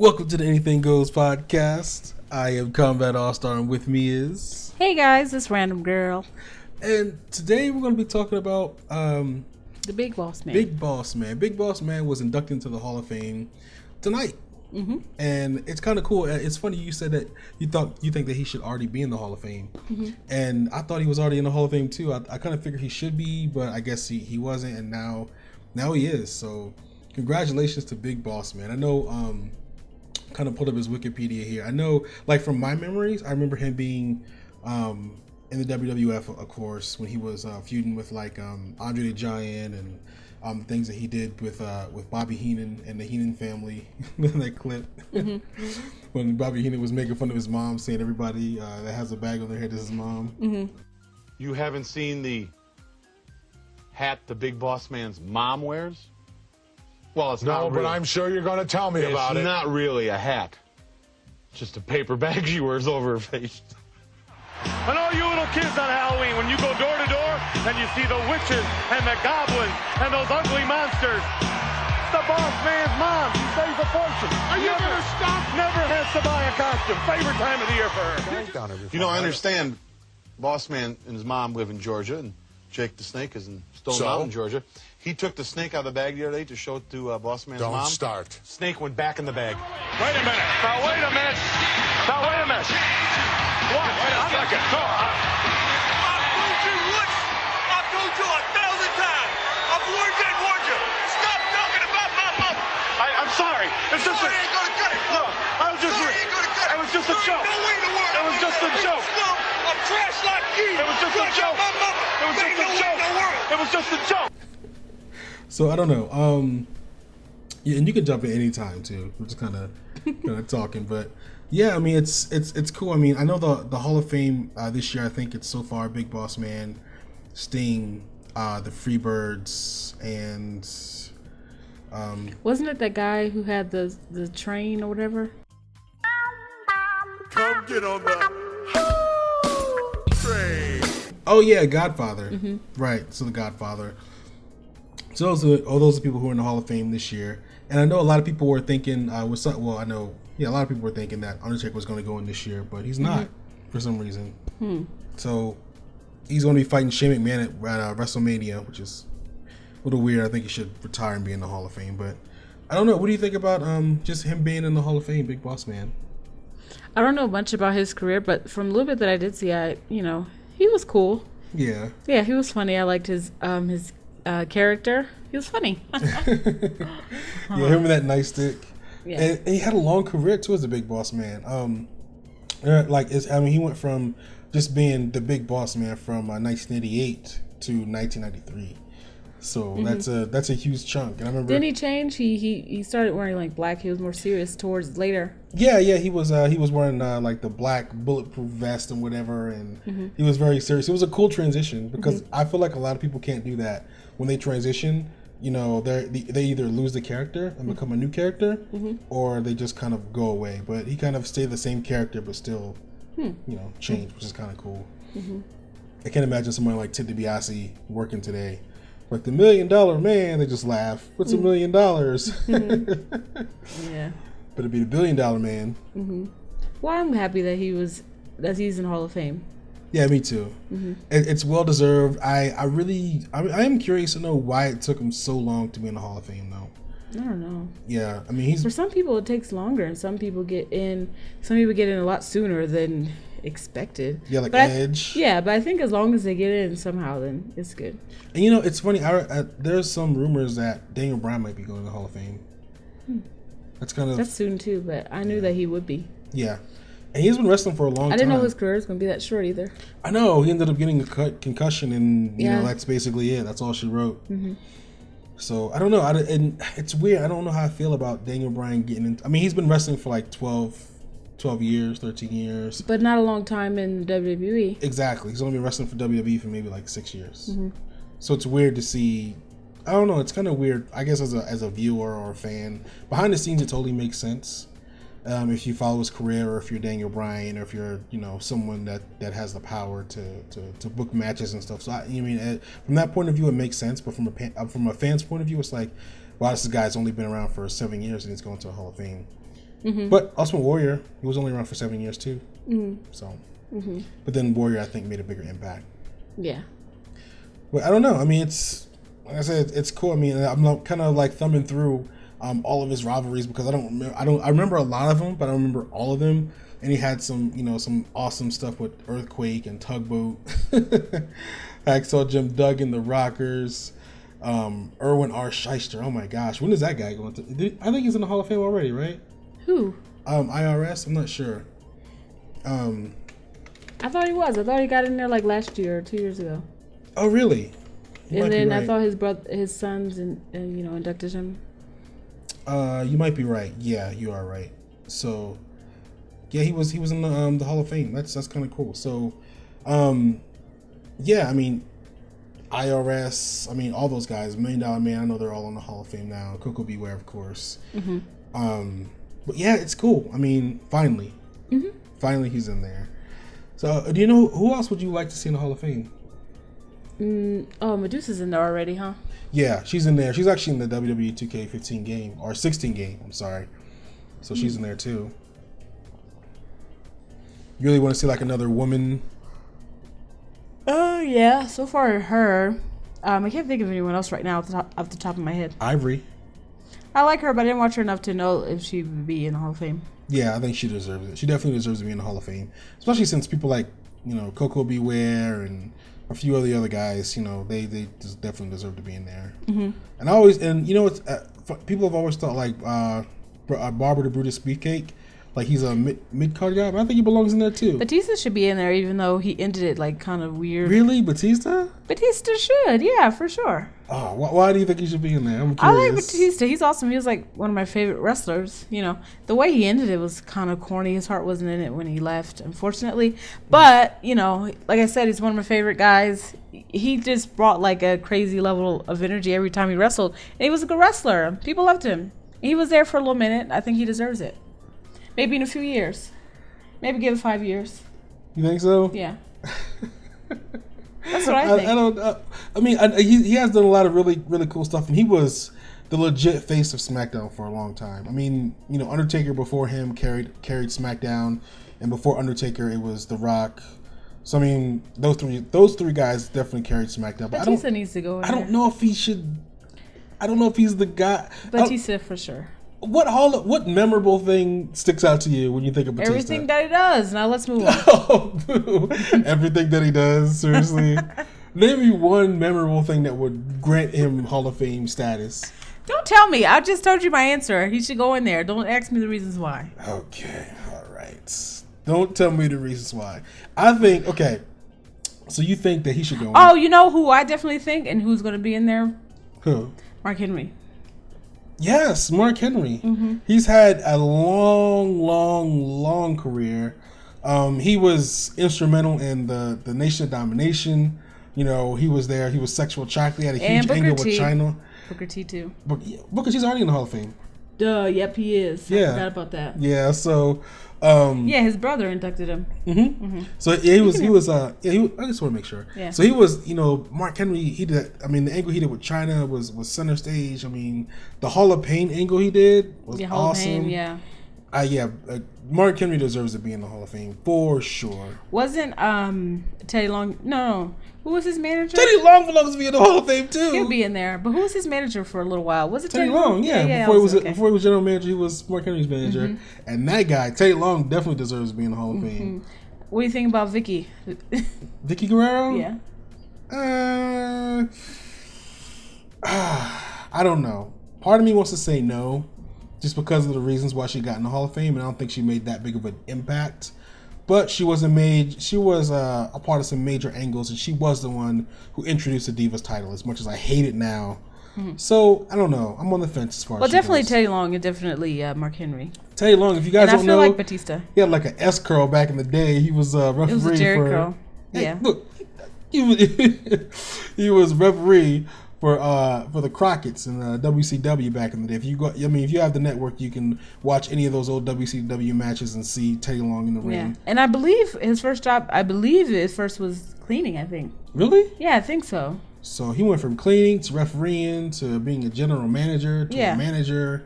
Welcome to the Anything Goes podcast. I am Kombat AllStar, and with me is... Hey guys, it's Random Girl. And today we're going to be talking about... the Big Bossman. Big Bossman. Big Bossman was inducted into the Hall of Fame tonight. Mm-hmm. And it's kind of cool. It's funny you said that you think that he should already be in the Hall of Fame. Mm-hmm. And I thought he was already in the Hall of Fame too. I kind of figured he should be, but I guess he wasn't, and now he is. So congratulations to Big Bossman. I know... kind of pulled up his Wikipedia here. I know, like, from my memories, I remember him being in the WWF, of course, when he was feuding with like Andre the Giant and things that he did with Bobby Heenan and the Heenan family. That clip mm-hmm. when Bobby Heenan was making fun of his mom, saying everybody that has a bag on their head is his mom. Mm-hmm. You haven't seen the hat the Big Boss Man's mom wears? Well, it's not really. But I'm sure you're going to tell me about it. It's not really a hat. It's just a paper bag she wears over her face. And all you little kids on Halloween, when you go door to door and you see the witches and the goblins and those ugly monsters, it's the Boss Man's mom. She saves a fortune. Are you going to stop? Never has to buy a costume. Favorite time of the year for her. You know, I understand Boss Man and his mom live in Georgia, and Jake the Snake is in Stone Mountain, Georgia. He took the snake out of the bag the other day to show it to Boss Man's mom. Don't start. Snake went back in the bag. Wait a minute. Now, wait a minute. Now, wait a minute. What? Wait a second. No, I've told you 1,000 times. I've warned you. Stop talking about my mama. I'm sorry. It's just Sorry ain't gonna cut it. No, I was just... Sorry ain't gonna cut it. It was just a joke. No way in the world. It was just a joke. A trash like you. It was just a joke. My mama. It was just a joke. It was just a joke. So I don't know. Yeah, and you can jump in any time too. We're just kind of talking, but yeah, I mean it's cool. I mean, I know the Hall of Fame this year. I think it's so far Big Boss Man, Sting, the Freebirds, and Wasn't it that guy who had the train or whatever? Come get on the train. Oh yeah, Godfather. Mm-hmm. Right. So the Godfather. So those are people who are in the Hall of Fame this year, and I know a lot of people were thinking a lot of people were thinking that Undertaker was going to go in this year, but he's not for some reason. So he's going to be fighting Shane McMahon at WrestleMania, which is a little weird. I think he should retire and be in the Hall of Fame, but I don't know. What do you think about just him being in the Hall of Fame, Big Boss Man? I don't know much about his career, but from a little bit that I did see, he was cool. Yeah. Yeah, he was funny. I liked his character. He was funny. Yeah, him and that nightstick. Yeah. And he had a long career too as a Big Boss Man. He went from just being the Big Boss Man from 1988 to 1993. So that's a huge chunk. And I remember. Didn't he change? He started wearing like black. He was more serious towards later. Yeah, he was wearing like the black bulletproof vest and whatever, and he was very serious. It was a cool transition because I feel like a lot of people can't do that when they transition. You know, they either lose the character and become a new character, or they just kind of go away. But he kind of stayed the same character, but still, changed, which is kind of cool. I can't imagine someone like Ted DiBiase working today. Like the $1 million man, they just laugh. What's $1 million? Yeah. But it'd be the $1 billion man. Well, I'm happy that he's in the Hall of Fame. Yeah, me too. It's well deserved. I am curious to know why it took him so long to be in the Hall of Fame, though. I don't know. Yeah, I mean, for some people it takes longer, and some people get in. Some people get in a lot sooner than expected. Yeah, like Edge. But I think as long as they get in somehow, then it's good. And it's funny. There's some rumors that Daniel Bryan might be going to the Hall of Fame. That's soon too, but I knew that he would be. Yeah. And he's been wrestling for a long time. I didn't know his career was going to be that short either. I know. He ended up getting a concussion, and that's basically it. That's all she wrote. So, I don't know. And it's weird. I don't know how I feel about Daniel Bryan getting into... I mean, he's been wrestling for like 12 years, 13 years. But not a long time in WWE. Exactly. He's only been wrestling for WWE for maybe like 6 years. So, it's weird to see... I don't know. It's kind of weird, I guess, as a viewer or a fan. Behind the scenes, it totally makes sense. If you follow his career, or if you're Daniel Bryan, or if you're someone that has the power to book matches and stuff. So from that point of view, it makes sense. But from a fan's point of view, it's like, wow, this guy's only been around for 7 years and he's going to the Hall of Fame. But Ultimate Warrior, he was only around for 7 years too. So, but then Warrior, I think, made a bigger impact. Yeah. But I don't know. I mean, it's like I said, it's cool. I mean, I'm kind of like thumbing through all of his rivalries because I remember a lot of them, but I don't remember all of them. And he had some, some awesome stuff with Earthquake and Tugboat, Hacksaw Jim Duggan, the Rockers, Erwin R. Shyster. Oh my gosh, when is that guy going to? I think he's in the Hall of Fame already, right? Who? IRS. I'm not sure. I thought he was. I thought he got in there like last year or 2 years ago. Oh really? And then I thought his sons, inducted him. You might be right. Yeah, you are right. So, yeah, he was in the Hall of Fame. That's kind of cool. So, yeah, I mean, IRS. I mean, all those guys. $1 Million Man. I know they're all in the Hall of Fame now. Coco Beware, of course. But yeah, it's cool. I mean, finally, he's in there. So, do you know who else would you like to see in the Hall of Fame? Medusa's in there already, huh? Yeah, she's in there. She's actually in the WWE 2K15 game, or 16 game, I'm sorry. So she's in there too. You really want to see like another woman? Yeah, so far her. I can't think of anyone else right now off the top of my head. Ivory. I like her, but I didn't watch her enough to know if she would be in the Hall of Fame. Yeah, I think she deserves it. She definitely deserves to be in the Hall of Fame. Especially since people like, Coco Beware and a few of the other guys, they just definitely deserve to be in there. People have always thought like Barber the Brutus Beefcake, like he's a mid-card guy, but I think he belongs in there too. Batista should be in there, even though he ended it like kind of weird. Really, Batista? Batista should, yeah, for sure. Oh, why do you think he should be in there? I'm curious. I like Batista. He's awesome. He was like one of my favorite wrestlers. The way he ended it was kind of corny. His heart wasn't in it when he left, unfortunately. But, like I said, he's one of my favorite guys. He just brought like a crazy level of energy every time he wrestled. And he was a good wrestler. People loved him. He was there for a little minute. I think he deserves it. Maybe in a few years. Maybe give it 5 years. You think so? Yeah. That's what I think. I don't. He has done a lot of really, really cool stuff, and he was the legit face of SmackDown for a long time. I mean, Undertaker before him carried SmackDown, and before Undertaker, it was The Rock. So I mean, those three guys definitely carried SmackDown. But Batista needs to go in I don't know if he should. I don't know if he's the guy. Batista for sure. What memorable thing sticks out to you when you think of Batista? Everything that he does. Now let's move on. Oh, boo. Everything that he does, seriously. Name me one memorable thing that would grant him Hall of Fame status. Don't tell me. I just told you my answer. He should go in there. Don't ask me the reasons why. Okay, all right. Don't tell me the reasons why. I think, okay, so you think that he should go in? Oh, you know who I definitely think and who's going to be in there? Who? Mark Henry. Yes, Mark Henry. He's had a long career. He was instrumental in the Nation of Domination. He was there. He was sexual chocolate. He had a huge angle with China. Booker T too. Booker T's already in the Hall of Fame. Duh, yep, he is. I forgot about that. Yeah, so his brother inducted him. So yeah, I just want to make sure. Yeah. So he was, Mark Henry. He did. I mean, the angle he did with China was center stage. I mean, the Hall of Pain angle he did was awesome. Hall of Fame, yeah. Mark Henry deserves to be in the Hall of Fame for sure. Wasn't Teddy Long? No. Who was his manager? Teddy Long belongs to be in the Hall of Fame too. He'll be in there. But who was his manager for a little while? Was it Teddy Long? Yeah. Before he was general manager, he was Mark Henry's manager. And that guy, Teddy Long, definitely deserves to be in the Hall of Fame. What do you think about Vicky? Vicky Guerrero? Yeah. I don't know. Part of me wants to say no, just because of the reasons why she got in the Hall of Fame, and I don't think she made that big of an impact. But she was a part of some major angles, and she was the one who introduced the Divas title, as much as I hate it now. So, I don't know. I'm on the fence as far as definitely goes. Teddy Long and definitely Mark Henry. Teddy Long, if you guys don't know, I feel like Batista. He had like an S curl back in the day. He was referee. It was a Jerry for... curl. Hey, yeah. Look, he was referee for the Crockett's in WCW back in the day. If you have the network, you can watch any of those old WCW matches and see Teddy Long in the ring. Yeah, and I believe his first job, was cleaning. I think. Really? Yeah, I think so. So he went from cleaning to refereeing to being a general manager to a manager.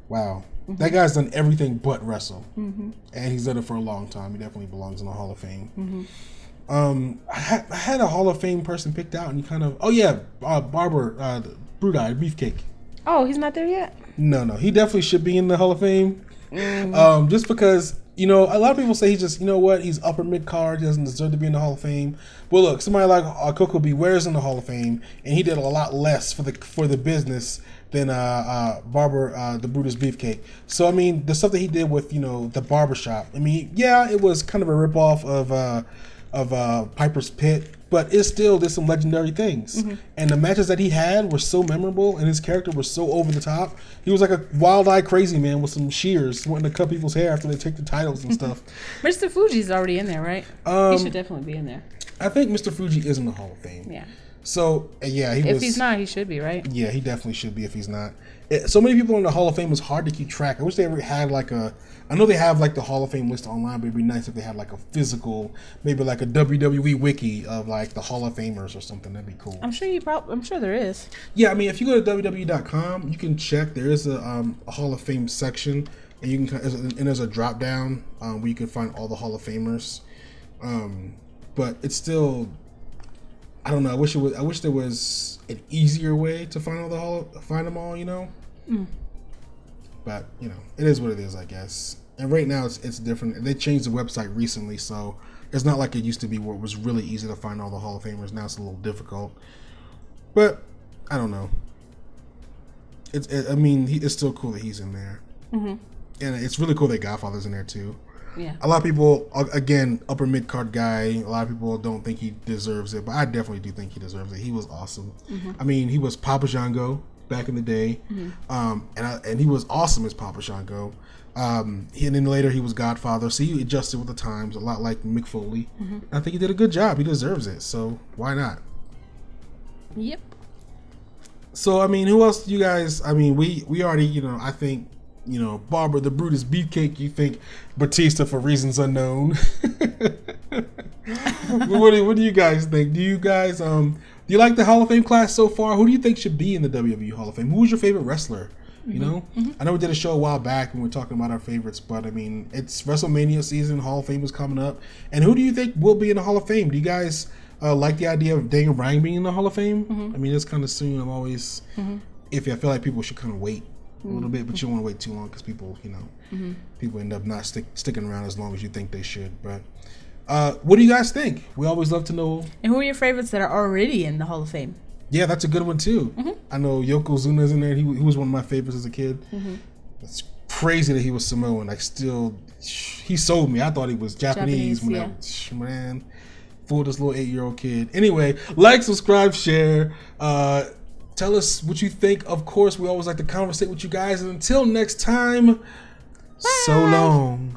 Wow. That guy's done everything but wrestle, and he's done it for a long time. He definitely belongs in the Hall of Fame. I had a Hall of Fame person picked out, and you kind of Barber, Brute-Eye, Beefcake. Oh, he's not there yet? No, he definitely should be in the Hall of Fame. Just because, a lot of people say he's just, he's upper mid-card, he doesn't deserve to be in the Hall of Fame. Well, look, somebody like Coco Beware's in the Hall of Fame, and he did a lot less for the business than Barber, the Brutus Beefcake. So, I mean, the stuff that he did with, the barbershop, I mean, yeah, it was kind of a ripoff of Piper's Pit, but it still did some legendary things. And the matches that he had were so memorable, and his character was so over the top. He was like a wild-eyed crazy man with some shears wanting to cut people's hair after they take the titles and stuff. Mr. Fuji's already in there, right? He should definitely be in there. I think Mr. Fuji is in the Hall of Fame. Yeah. So, yeah, if he's not, he should be, right? Yeah, he definitely should be if he's not. So many people in the Hall of Fame is hard to keep track. I wish they ever had I know they have the Hall of Fame list online, but it'd be nice if they had a physical, maybe a WWE wiki of the Hall of Famers or something. That'd be cool. I'm sure there is. Yeah, I mean, if you go to WWE.com, you can check. There is a Hall of Fame section, and you can there's a drop down where you can find all the Hall of Famers. But it's still, I don't know. I wish there was an easier way to find them all. But it is what it is, I guess. And right now it's different. They changed the website recently, so it's not like it used to be where it was really easy to find all the Hall of Famers. Now it's a little difficult. But I don't know. It's still cool that he's in there, and it's really cool that Godfather's in there too. Yeah. A lot of people, again, upper mid card guy. A lot of people don't think he deserves it, but I definitely do think he deserves it. He was awesome. I mean, he was Papa Shango back in the day, and he was awesome as Papa Shango. And then later he was Godfather, so he adjusted with the times, a lot like Mick Foley. I think he did a good job. He deserves it, so why not? Yep. So I mean, who else do you guys? I mean, we already, I think, Barber the Brutus Beefcake. You think Batista for reasons unknown. What do you guys think? Do you guys do you like the Hall of Fame class so far? Who do you think should be in the WWE Hall of Fame? Who was your favorite wrestler? I know we did a show a while back when we were talking about our favorites, but I mean, it's WrestleMania season. Hall of Fame is coming up, and who do you think will be in the Hall of Fame? Do you guys like the idea of Daniel Bryan being in the Hall of Fame? I mean, it's kind of soon. I'm always iffy. I feel like people should kind of wait a little bit, but you don't want to wait too long because people, people end up not sticking around as long as you think they should. But what do you guys think? We always love to know. And who are your favorites that are already in the Hall of Fame? Yeah, that's a good one too. I know Yokozuna's in there. He was one of my favorites as a kid. It's crazy that he was Samoan. He sold me. I thought he was Japanese. Man, fooled this little 8-year-old kid. Anyway, like, subscribe, share. Tell us what you think. Of course, we always like to conversate with you guys. And until next time, so long.